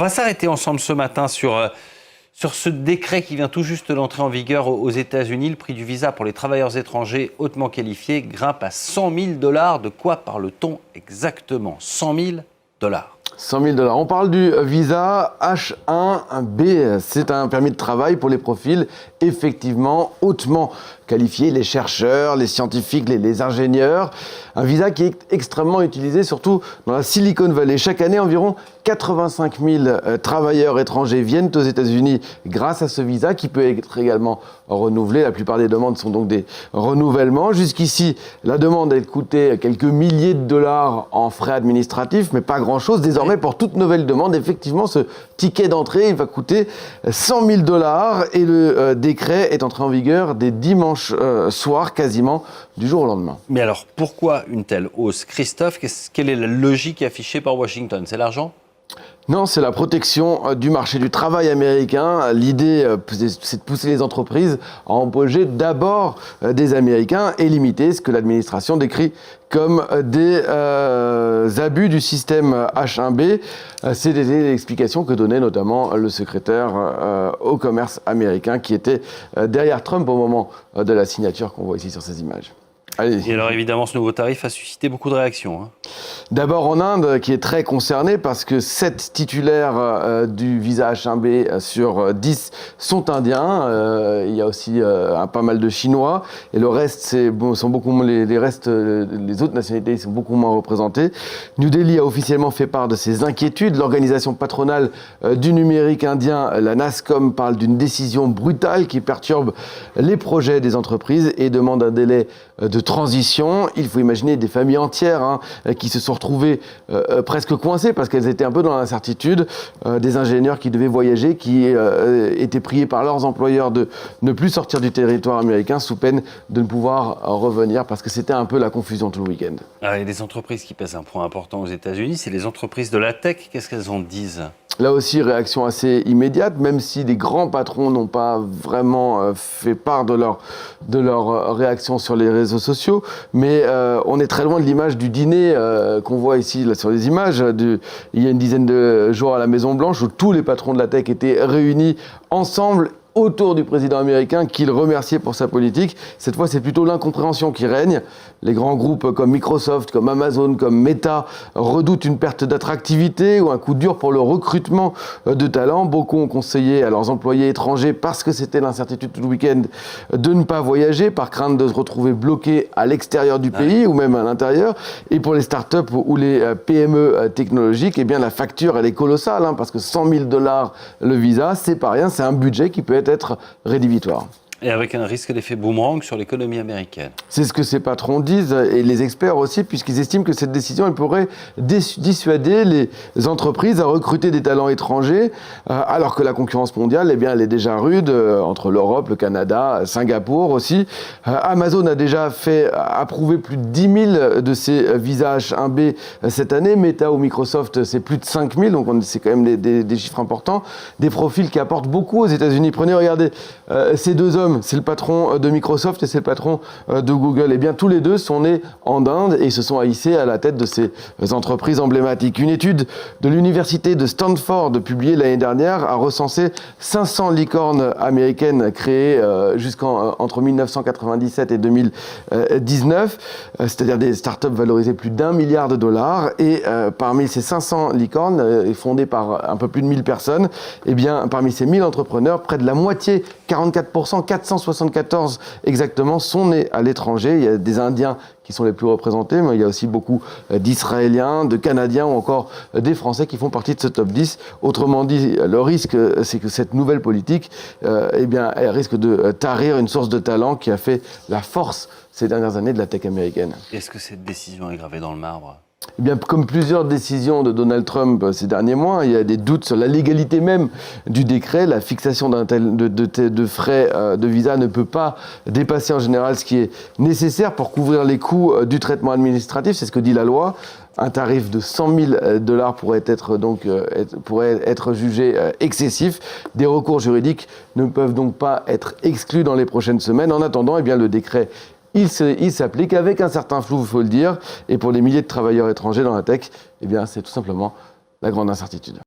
On va s'arrêter ensemble ce matin sur ce décret qui vient tout juste d'entrer en vigueur aux États-Unis. Le prix du visa pour les travailleurs étrangers hautement qualifiés grimpe à 100 000 $. De quoi parle-t-on exactement? 100 000 $. 100 000 $. On parle du visa H1B. C'est un permis de travail pour les profils effectivement hautement qualifiés, les chercheurs, les scientifiques, les ingénieurs. Un visa qui est extrêmement utilisé, surtout dans la Silicon Valley. Chaque année, environ 85 000 travailleurs étrangers viennent aux États-Unis grâce à ce visa qui peut être également renouvelé. La plupart des demandes sont donc des renouvellements. Jusqu'ici, la demande elle coûtait quelques milliers de dollars en frais administratifs, mais pas grand-chose. Désormais, pour toute nouvelle demande, effectivement, ce ticket d'entrée il va coûter 100 000 $ et le décret est entré en vigueur dès dimanche soir, quasiment du jour au lendemain. Mais alors, pourquoi une telle hausse? Christophe, quelle est la logique affichée par Washington? C'est l'argent? Non, c'est la protection du marché du travail américain. L'idée, c'est de pousser les entreprises à embaucher d'abord des Américains et limiter ce que l'administration décrit comme des abus du système H1B. C'est des explications que donnait notamment le secrétaire au commerce américain qui était derrière Trump au moment de la signature qu'on voit ici sur ces images. Et alors évidemment, ce nouveau tarif a suscité beaucoup de réactions. D'abord en Inde, qui est très concernée parce que 7 titulaires du visa H1B sur 10 sont indiens. Il y a aussi pas mal de Chinois. Et le reste, sont beaucoup moins, les autres nationalités sont beaucoup moins représentées. New Delhi a officiellement fait part de ses inquiétudes. L'organisation patronale du numérique indien, la NASSCOM, parle d'une décision brutale qui perturbe les projets des entreprises et demande un délai de transition. Il faut imaginer des familles entières qui se sont retrouvées presque coincées parce qu'elles étaient un peu dans l'incertitude. Des ingénieurs qui devaient voyager, qui étaient priés par leurs employeurs de ne plus sortir du territoire américain sous peine de ne pouvoir revenir parce que c'était un peu la confusion tout le week-end. Il y a des entreprises qui pèsent un point important aux États-Unis, c'est les entreprises de la tech. Qu'est-ce qu'elles en disent? Là aussi, réaction assez immédiate, même si les grands patrons n'ont pas vraiment fait part de leur réaction sur les réseaux sociaux. Mais on est très loin de l'image du dîner qu'on voit ici là, sur les images. Il y a une dizaine de jours à la Maison-Blanche où tous les patrons de la tech étaient réunis ensemble autour du président américain qu'il remerciait pour sa politique. Cette fois, c'est plutôt l'incompréhension qui règne. Les grands groupes comme Microsoft, comme Amazon, comme Meta redoutent une perte d'attractivité ou un coup dur pour le recrutement de talents. Beaucoup ont conseillé à leurs employés étrangers, parce que c'était l'incertitude tout le week-end, de ne pas voyager par crainte de se retrouver bloqués à l'extérieur du pays ou même à l'intérieur. Et pour les startups ou les PME technologiques, eh bien, la facture, elle est colossale, parce que 100 000 $ le visa, c'est pas rien, c'est un budget qui peut être rédhibitoire. Et avec un risque d'effet boomerang sur l'économie américaine. C'est ce que ces patrons disent, et les experts aussi, puisqu'ils estiment que cette décision elle pourrait dissuader les entreprises à recruter des talents étrangers, alors que la concurrence mondiale, eh bien, elle est déjà rude, entre l'Europe, le Canada, Singapour aussi. Amazon a déjà approuvé plus de 10 000 de ces visas H1B cette année. Meta ou Microsoft, c'est plus de 5 000, donc c'est quand même des chiffres importants. Des profils qui apportent beaucoup aux États-Unis. Regardez, ces deux hommes, c'est le patron de Microsoft et c'est le patron de Google. Eh bien, tous les deux sont nés en Inde et se sont hissés à la tête de ces entreprises emblématiques. Une étude de l'université de Stanford, publiée l'année dernière, a recensé 500 licornes américaines créées entre 1997 et 2019, c'est-à-dire des startups valorisées plus d'1 milliard de dollars. Et parmi ces 500 licornes, fondées par un peu plus de 1000 personnes, eh bien, parmi ces 1000 entrepreneurs, près de la moitié, 44%, 474 exactement, sont nés à l'étranger. Il y a des Indiens qui sont les plus représentés, mais il y a aussi beaucoup d'Israéliens, de Canadiens ou encore des Français qui font partie de ce top 10. Autrement dit, le risque, c'est que cette nouvelle politique, eh bien, elle risque de tarir une source de talent qui a fait la force ces dernières années de la tech américaine. Est-ce que cette décision est gravée dans le marbre ? Eh bien, comme plusieurs décisions de Donald Trump ces derniers mois, il y a des doutes sur la légalité même du décret. La fixation de frais de visa ne peut pas dépasser en général ce qui est nécessaire pour couvrir les coûts du traitement administratif. C'est ce que dit la loi. Un tarif de 100 000 $ pourrait être jugé excessif. Des recours juridiques ne peuvent donc pas être exclus dans les prochaines semaines. En attendant, eh bien, le décret il s'applique avec un certain flou, il faut le dire. Et pour les milliers de travailleurs étrangers dans la tech, eh bien, c'est tout simplement la grande incertitude.